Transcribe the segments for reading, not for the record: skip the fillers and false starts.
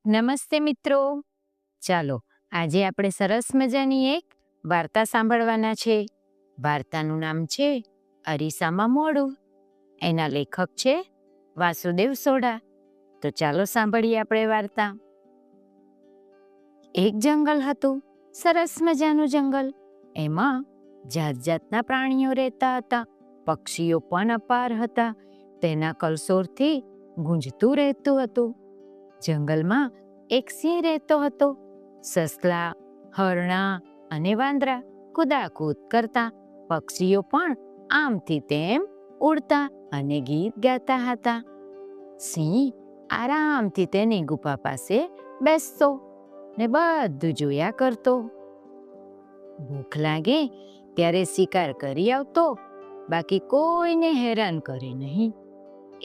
નમસ્તે મિત્રો. ચાલો આજે આપણે સરસ મજાની એક વાર્તા સાંભળવાના છે. વાર્તાનું નામ છે અરીસામાં મોઢું. એના લેખક છે વાસુદેવ સોઢા. તો ચાલો સાંભળીએ આપણે વાર્તા. એક જંગલ હતું, સરસ મજાનું જંગલ. એમાં જાત જાતના પ્રાણીઓ રહેતા હતા. પક્ષીઓ પણ અપાર હતા. તેના કલસોરથી ગુંજતું રહેતું હતું. જંગલમાં એક સિંહ રહેતો હતો. સસલા, હરણા અને વાંદરા કુદાકૂદ કરતા. પક્ષીઓ પણ આમથી તેમ ઉડતા અને ગીત ગાતા હતા. સિંહ આરામથી તેની ગુફા પાસે બેસતો ને બધું જોયા કરતો. ભૂખ લાગે ત્યારે શિકાર કરી આવતો, બાકી કોઈને હેરાન કરે નહીં.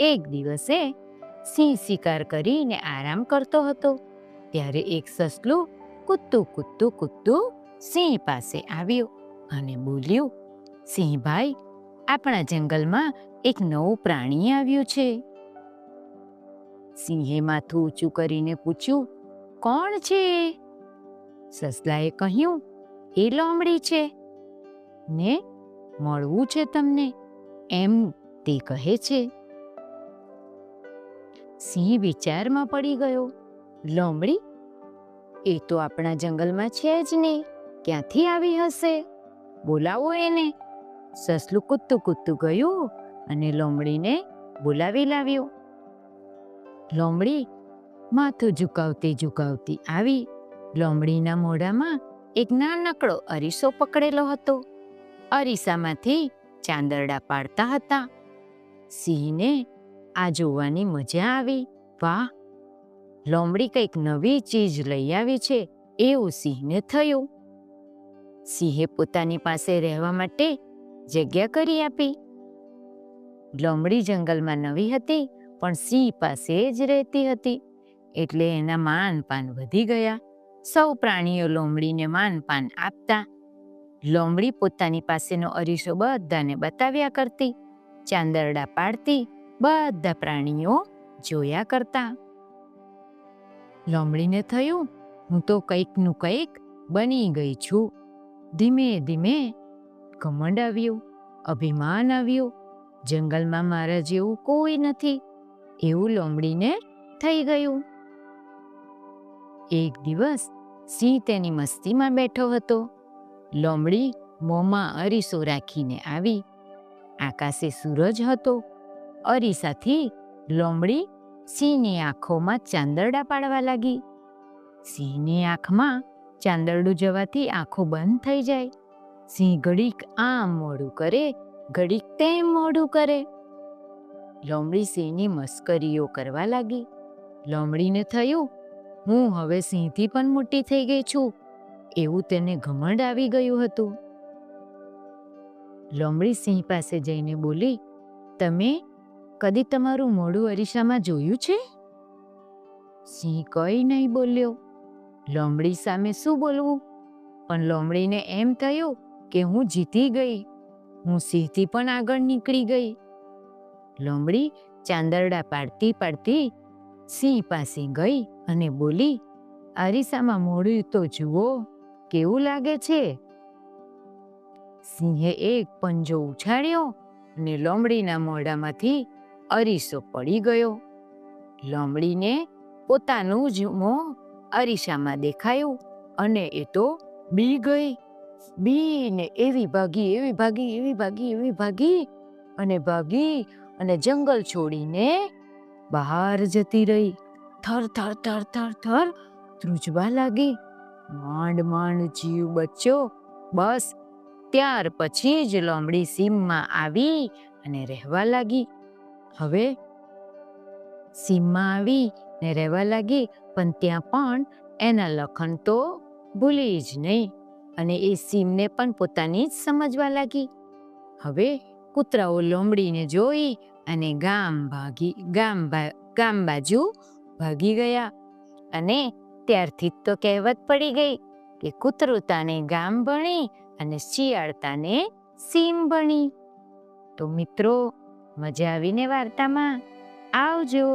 એક દિવસે સિંહ શિકાર કરીને આરામ કરતો હતો ત્યારે એક સસલું કૂદતું કૂદતું કૂદતું સિંહ પાસે આવ્યું અને બોલ્યું, સિંહભાઈ, આપણા જંગલમાં એક નવું પ્રાણી આવ્યું છે. સિંહે માથું ઊંચું કરીને પૂછ્યું, કોણ છે? સસલાએ કહ્યું, એ લોમડી છે ને મળવું છે તમને એમ તે કહે છે. સિંહ વિચારમાં પડી ગયો. લોમડી? એ તો આપણા જંગલમાં છે જ નહીં. ક્યાંથી આવી હશે? બોલાવો એને. સસલું કૂદતું કૂદતું ગયું અને લોમડીને બોલાવી લાવ્યો. લોમડી માથું ઝુકાવતી ઝુકાવતી આવી. લોમડીના મોઢામાં એક નાનકડો અરીસો પકડેલો હતો. અરીસામાંથી ચાંદરડા પાડતા હતા. સિંહને આ જોવાની મજા આવી. વાહ, લોમડી કંઈક નવી ચીજ લઈ આવી છે એવું સિંહને થયું. સિંહે પોતાની પાસે રહેવા માટે જગ્યા કરી આપી. લોમડી જંગલમાં નવી હતી પણ સિંહ પાસે જ રહેતી હતી, એટલે એના માનપાન વધી ગયા. સૌ પ્રાણીઓ લોમડીને માનપાન આપતા. લોમડી પોતાની પાસેનો અરીસો બધાને બતાવ્યા કરતી. ચાંદરડા પાડતી. બધા પ્રાણીઓ જોયા કરતા. લોમડીને થયું, હું તો કંઈકનું કંઈક બની ગઈ છું. ધીમે ધીમે ઘમંડ આવ્યું, અભિમાન આવ્યું. જંગલમાં મારા જેવું કોઈ નથી એવું લોમડીને થઈ ગયું. એક દિવસ સિંહ તેની મસ્તીમાં બેઠો હતો. લોમડી મોંમાં અરીસો રાખીને આવી. આકાશે સૂરજ હતો. અરીસાથી લોમડી સિંહની આંખોમાં ચાંદરડા પાડવા લાગી. સિંહની આંખમાં ચાંદરડું જવાથી આંખો બંધ થઈ જાય. સિંહ ઘડીક આમ મોઢું કરે, ઘડીક તેમ મોઢું કરે. લોમડી સિંહની મસ્કરીઓ કરવા લાગી. લોમડીને થયું, હું હવે સિંહથી પણ મોટી થઈ ગઈ છું એવું તેને ઘમંડ આવી ગયું હતું. લોમડી સિંહ પાસે જઈને બોલી, તમે કદી તમારું મોઢું અરીસામાં જોયું છે? સિંહ કંઈ નહીં બોલ્યો. લોમડી સામે શું બોલવું? પણ લોમડીને એમ થયું કે હું જીતી ગઈ. હું સિંહથી પણ આગળ નીકળી ગઈ. લોમડી ચાંદરડા પાડતી પાડતી સિંહ પાસે ગઈ અને બોલી, અરીસામાં મોઢું તો જુઓ, કેવું લાગે છે? સિંહે એક પંજો ઉછાળ્યો અને લોમડીના મોઢામાંથી અરીસો પડી ગયો. લોમડીને પોતાનું જ મોં અરીસામાં દેખાયું અને એ તો બી ગઈ. બીને એવી ભાગી, એવી ભાગી, એવી ભાગી, એવી ભાગી અને જંગલ છોડીને બહાર જતી રહી. થર થર થર થર થર ધ્રુજવા લાગી. માંડ માંડ જીવ બચ્યો. બસ ત્યાર પછી જ લોમડી સીમમાં આવી અને રહેવા લાગી. હવે સીમમાં આવી ને રહેવા લાગી, પણ ત્યાં પણ એના લખણ તો ભૂલી જ નહીં અને એ સીમને પણ પોતાની જ સમજવા લાગી. હવે કૂતરાઓ લોમડીને જોઈ અને ગામ બાજુ ભાગી ગયા. અને ત્યારથી તો કહેવત પડી ગઈ કે કૂતરું તાને ગામ ભણી અને શિયાળ તાને સીમ ભણી. તો મિત્રો, મજા આવીને વાર્તામાં? આવજો.